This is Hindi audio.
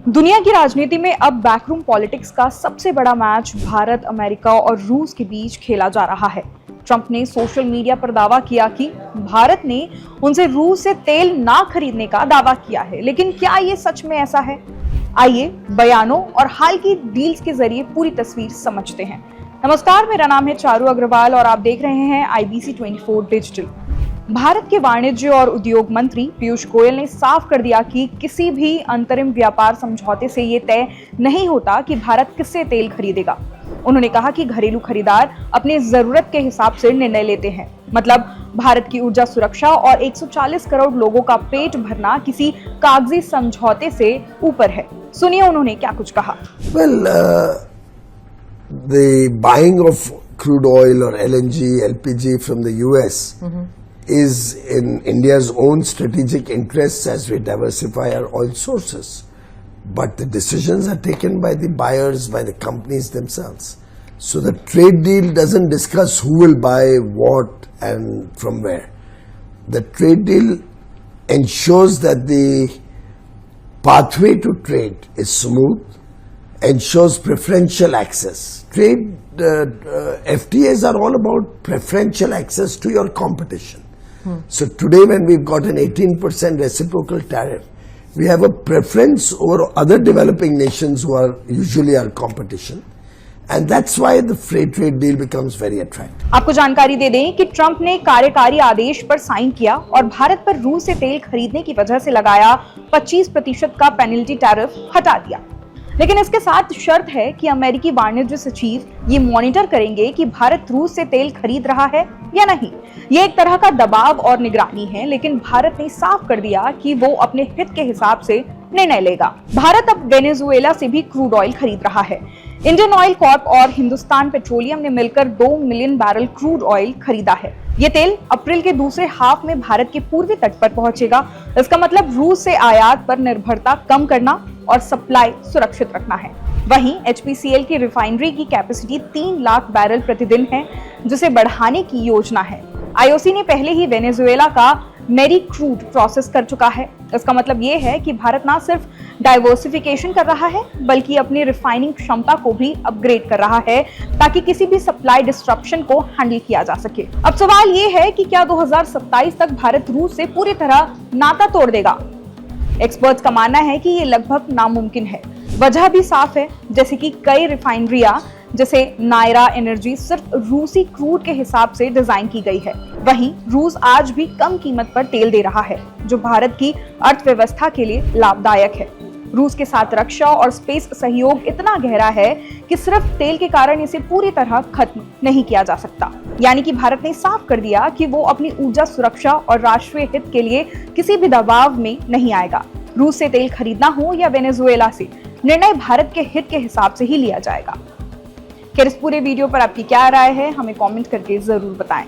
दुनिया की राजनीति में अब बैकरूम पॉलिटिक्स का सबसे बड़ा मैच भारत, अमेरिका और रूस के बीच खेला जा रहा है। ट्रंप ने सोशल मीडिया पर दावा किया कि भारत ने उनसे रूस से तेल ना खरीदने का दावा किया है, लेकिन क्या ये सच में ऐसा है? आइए बयानों और हाल की डील्स के जरिए पूरी तस्वीर समझते हैं। नमस्कार, मेरा नाम है चारू अग्रवाल और आप देख रहे हैं IBC 24 डिजिटल। भारत के वाणिज्य और उद्योग मंत्री पीयूष गोयल ने साफ कर दिया कि किसी भी अंतरिम व्यापार समझौते से ये तय नहीं होता कि भारत किससे तेल खरीदेगा। उन्होंने कहा कि घरेलू खरीदार अपनी जरूरत के हिसाब से निर्णय लेते हैं। मतलब भारत की ऊर्जा सुरक्षा और 140 करोड़ लोगों का पेट भरना किसी कागजी समझौते से ऊपर है। सुनिए उन्होंने क्या कुछ कहा। The buying of crude oil or LNG, LPG from the US is in India's own strategic interests as we diversify our oil sources. But the decisions are taken by the buyers, by the companies themselves. So the trade deal doesn't discuss who will buy what and from where. The trade deal ensures that the pathway to trade is smooth, ensures preferential access. Trade FTAs are all about preferential access to your competition. So today when we've got an 18% reciprocal tariff, we have a preference over other developing nations who are usually our competition. And that's why the free trade deal becomes very attractive. आपको जानकारी दे दें कि ट्रंप ने कार्यकारी आदेश पर साइन किया और भारत पर रूस से तेल खरीदने की वजह से लगाया 25% का पेनल्टी टैरिफ हटा दिया। लेकिन इसके साथ शर्त है कि अमेरिकी वाणिज्य सचिव ये मॉनिटर करेंगे कि भारत रूस से तेल खरीद रहा है या नहीं। ये एक तरह का दबाव और निगरानी है, लेकिन भारत ने साफ कर दिया कि वो अपने हित के हिसाब से निर्णय लेगा। भारत अब वेनेजुएला से भी क्रूड ऑयल खरीद रहा है। इंडियन ऑयल कॉर्प और हिंदुस्तान पेट्रोलियम ने मिलकर 2 मिलियन बैरल क्रूड ऑयल खरीदा है। ये तेल अप्रैल के दूसरे हाफ में भारत के पूर्वी तट पर पहुंचेगा। इसका मतलब रूस से आयात पर निर्भरता कम करना और सप्लाई सुरक्षित रखना है। वहीं HPCL की रिफाइनरी की कैपेसिटी 3 लाख बैरल प्रतिदिन है, जिसे बढ़ाने की योजना है। IOC ने पहले ही वेनेजुएला का मेरी क्रूड प्रोसेस कर चुका है। इसका मतलब ये है कि भारत ना सिर्फ डाइवर्सिफिकेशन कर रहा है, बल्कि अपनी रिफाइनिंग क्षमता को भी अपग्रेड कर रहा है, ताकि किसी भी सप्लाई डिस्ट्रप्शन को हैंडल किया जा सके। अब सवाल ये है कि क्या 2027 तक भारत रूस से पूरी तरह नाता तोड़ देगा? एक्सपर्ट्स का मानना है कि ये लगभग नामुमकिन है। वजह भी साफ है, जैसे कि कई रिफाइनरियां जैसे नायरा एनर्जी सिर्फ रूसी क्रूड के हिसाब से डिजाइन की गई है। वहीं रूस आज भी कम कीमत पर तेल दे रहा है, जो भारत की अर्थव्यवस्था के लिए लाभदायक है। रूस के साथ रक्षा और स्पेस सहयोग इतना गहरा है कि सिर्फ तेल के कारण इसे पूरी तरह खत्म नहीं किया जा सकता। यानी कि भारत ने साफ कर दिया कि वो अपनी ऊर्जा सुरक्षा और राष्ट्रीय हित के लिए किसी भी दबाव में नहीं आएगा। रूस से तेल खरीदना हो या वेनेजुएला से, निर्णय भारत के हित के हिसाब से ही लिया जाएगा। खैर, इस पूरे वीडियो पर आपकी क्या राय है, हमें कमेंट करके जरूर बताएं।